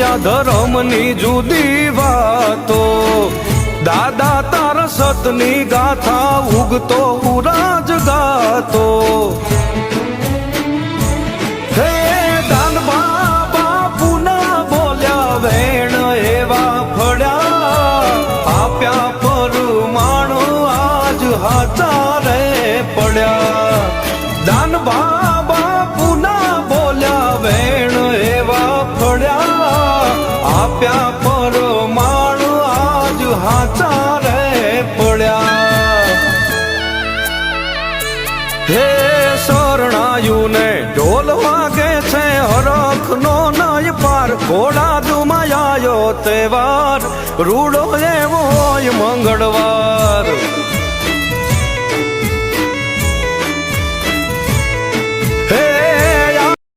યા ધરમની જુદી વાતો, દાદા તારા સતની ગાથા ઉગતો ઉરાજ ગાતો. હે દાનબા બાપુના બોલ્યા વેણ એવા ફળ્યા, આપ્યા પરમાણ આજ હાચા રે પડ્યા. દાનબા બાપુના બોલ્યા વેણ એવા ફળ્યા, આપ્યા પરમાણ આજ હાચા રે પડ્યા. હે શરણાયુને ઢોલ વાગે છે હરખનો નય પાર, ઘોડા દુમાયો તહેવાર રૂડો એવો મંગળવાર.